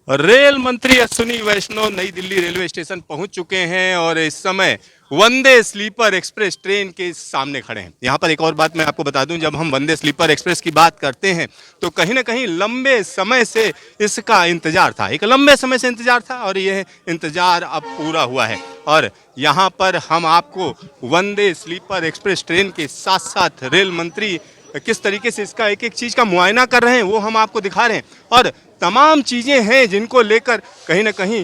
Rail मंत्री अश्विनी वैष्णव नई Delhi railway station पहुंच चुके हैं और इस समय वंदे स्लीपर एक्सप्रेस ट्रेन के सामने खड़े हैं। यहाँ पर एक और बात मैं आपको बता दूं, जब हम वंदे स्लीपर एक्सप्रेस की बात करते हैं तो कहीं ना कहीं लंबे समय से इसका इंतजार था, एक लंबे समय से इंतजार था और यह इंतजार अब पूरा हुआ है। और यहाँ पर हम आपको वंदे स्लीपर एक्सप्रेस ट्रेन के साथ साथ रेल मंत्री किस तरीके से इसका एक एक चीज़ का मुआयना कर रहे हैं वो हम आपको दिखा रहे हैं। और तमाम चीज़ें हैं जिनको लेकर कहीं ना कहीं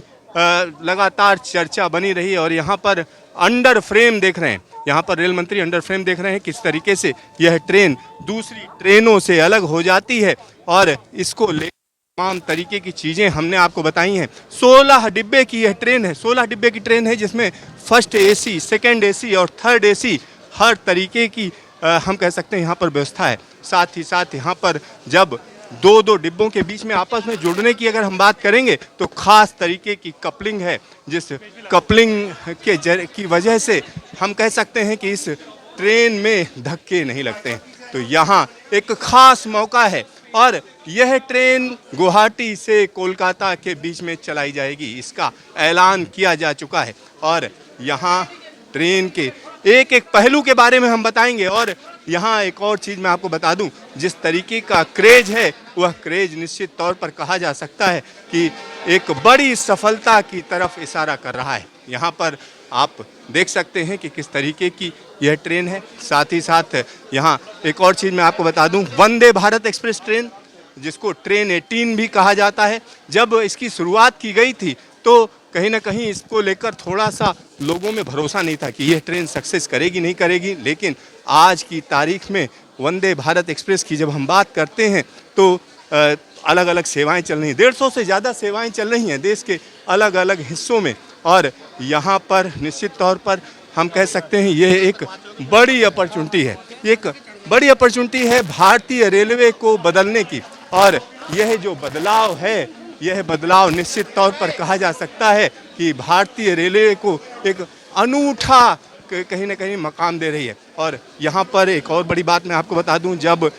लगातार चर्चा बनी रही। और यहाँ पर अंडर फ्रेम देख रहे हैं, यहाँ पर रेल मंत्री अंडर फ्रेम देख रहे हैं किस तरीके से यह ट्रेन दूसरी ट्रेनों से अलग हो जाती है। और इसको लेकर तमाम तरीके की चीज़ें हमने आपको बताई हैं। 16 डिब्बे की यह ट्रेन है, 16 डिब्बे की ट्रेन है जिसमें फर्स्ट एसी, सेकंड एसी और थर्ड एसी हर तरीके की हम कह सकते हैं यहाँ पर व्यवस्था है। साथ ही साथ यहाँ पर जब दो दो डिब्बों के बीच में आपस में जुड़ने की अगर हम बात करेंगे तो खास तरीके की कपलिंग है, जिस कपलिंग की वजह से हम कह सकते हैं कि इस ट्रेन में धक्के नहीं लगते हैं। तो यहाँ एक खास मौका है और यह ट्रेन गुवाहाटी से कोलकाता के बीच में चलाई जाएगी, इसका ऐलान किया जा चुका है। और यहाँ ट्रेन के एक एक पहलू के बारे में हम बताएंगे। और यहाँ एक और चीज़ मैं आपको बता दूं, जिस तरीके का क्रेज है वह क्रेज निश्चित तौर पर कहा जा सकता है कि एक बड़ी सफलता की तरफ इशारा कर रहा है। यहाँ पर आप देख सकते हैं कि किस तरीके की यह ट्रेन है। साथ ही साथ यहाँ एक और चीज़ मैं आपको बता दूं, वंदे भारत एक्सप्रेस ट्रेन जिसको ट्रेन 18 भी कहा जाता है, जब इसकी शुरुआत की गई थी तो कहीं ना कहीं इसको लेकर थोड़ा सा लोगों में भरोसा नहीं था कि यह ट्रेन सक्सेस करेगी नहीं करेगी। लेकिन आज की तारीख में वंदे भारत एक्सप्रेस की जब हम बात करते हैं तो अलग अलग सेवाएं चल रही हैं, 150 से ज़्यादा सेवाएं चल रही हैं देश के अलग अलग हिस्सों में। और यहाँ पर निश्चित तौर पर हम कह सकते हैं यह एक बड़ी अपॉर्चुनिटी है, एक बड़ी अपॉर्चुनिटी है भारतीय रेलवे को बदलने की। और यह जो बदलाव है, यह बदलाव निश्चित तौर पर कहा जा सकता है कि भारतीय रेलवे को एक अनूठा कहीं ना कहीं मकाम दे रही है। और यहाँ पर एक और बड़ी बात मैं आपको बता दूं, जब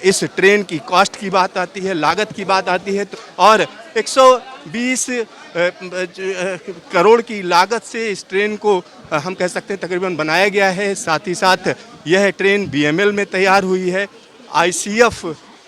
इस ट्रेन की कॉस्ट की बात आती है, लागत की बात आती है तो और 120 करोड़ की लागत से इस ट्रेन को हम कह सकते हैं तकरीबन बनाया गया है। साथ ही साथ यह ट्रेन बीएमएल में तैयार हुई है, आईसीएफ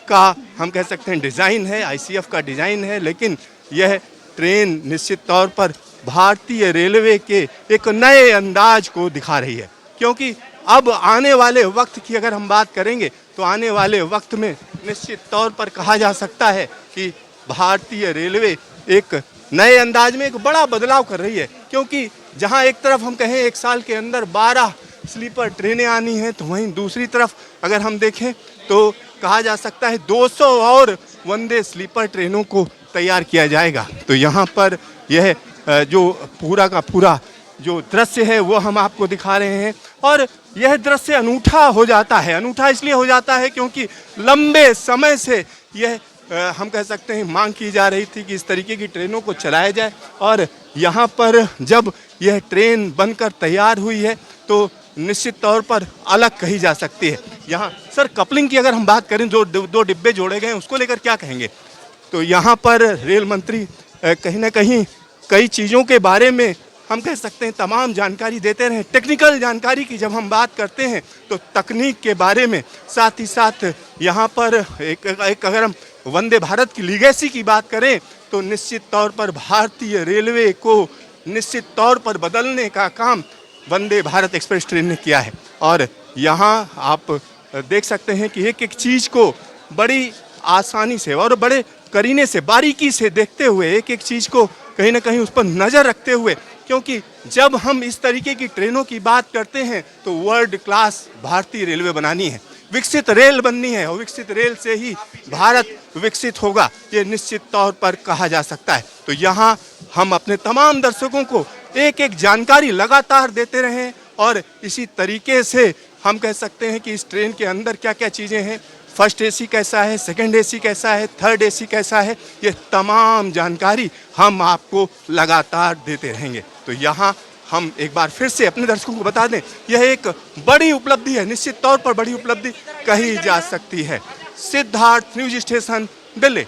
का हम कह सकते हैं डिज़ाइन है, आईसीएफ का डिज़ाइन है। लेकिन यह ट्रेन निश्चित तौर पर भारतीय रेलवे के एक नए अंदाज को दिखा रही है, क्योंकि अब आने वाले वक्त की अगर हम बात करेंगे तो आने वाले वक्त में निश्चित तौर पर कहा जा सकता है कि भारतीय रेलवे एक नए अंदाज में एक बड़ा बदलाव कर रही है। क्योंकि जहां एक तरफ हम कहें एक साल के अंदर 12 स्लीपर ट्रेनें आनी हैं, तो वहीं दूसरी तरफ अगर हम देखें तो कहा जा सकता है 200 और वंदे स्लीपर ट्रेनों को तैयार किया जाएगा। तो यहाँ पर यह जो पूरा का पूरा जो दृश्य है वो हम आपको दिखा रहे हैं। और यह दृश्य अनूठा हो जाता है, अनूठा इसलिए हो जाता है क्योंकि लंबे समय से यह हम कह सकते हैं मांग की जा रही थी कि इस तरीके की ट्रेनों को चलाया जाए। और यहाँ पर जब यह ट्रेन बनकर तैयार हुई है तो निश्चित तौर पर अलग कही जा सकती है। यहाँ सर कपलिंग की अगर हम बात करें, जो दो डिब्बे जोड़े गए हैं उसको लेकर क्या कहेंगे? तो यहाँ पर रेल मंत्री कहीं ना कहीं कई चीज़ों के बारे में हम कह सकते हैं तमाम जानकारी देते रहे। टेक्निकल जानकारी की जब हम बात करते हैं तो तकनीक के बारे में, साथ ही साथ यहाँ पर एक अगर हम वंदे भारत की लीगेसी की बात करें तो निश्चित तौर पर भारतीय रेलवे को निश्चित तौर पर बदलने का काम वंदे भारत एक्सप्रेस ट्रेन ने किया है। और यहाँ आप देख सकते हैं कि एक एक चीज़ को बड़ी आसानी से और बड़े करीने से, बारीकी से देखते हुए, एक एक चीज़ को कहीं ना कहीं उस पर नज़र रखते हुए, क्योंकि जब हम इस तरीके की ट्रेनों की बात करते हैं तो वर्ल्ड क्लास भारतीय रेलवे बनानी है, विकसित रेल बननी है और विकसित रेल से ही भारत विकसित होगा, ये निश्चित तौर पर कहा जा सकता है। तो यहाँ हम अपने तमाम दर्शकों को एक एक जानकारी लगातार देते रहें और इसी तरीके से हम कह सकते हैं कि इस ट्रेन के अंदर क्या क्या चीज़ें हैं, फर्स्ट एसी कैसा है, सेकंड एसी कैसा है, थर्ड एसी कैसा है, ये तमाम जानकारी हम आपको लगातार देते रहेंगे। तो यहाँ हम एक बार फिर से अपने दर्शकों को बता दें, यह एक बड़ी उपलब्धि है, निश्चित तौर पर बड़ी उपलब्धि कही जा सकती है। Siddharth, news station, Delhi.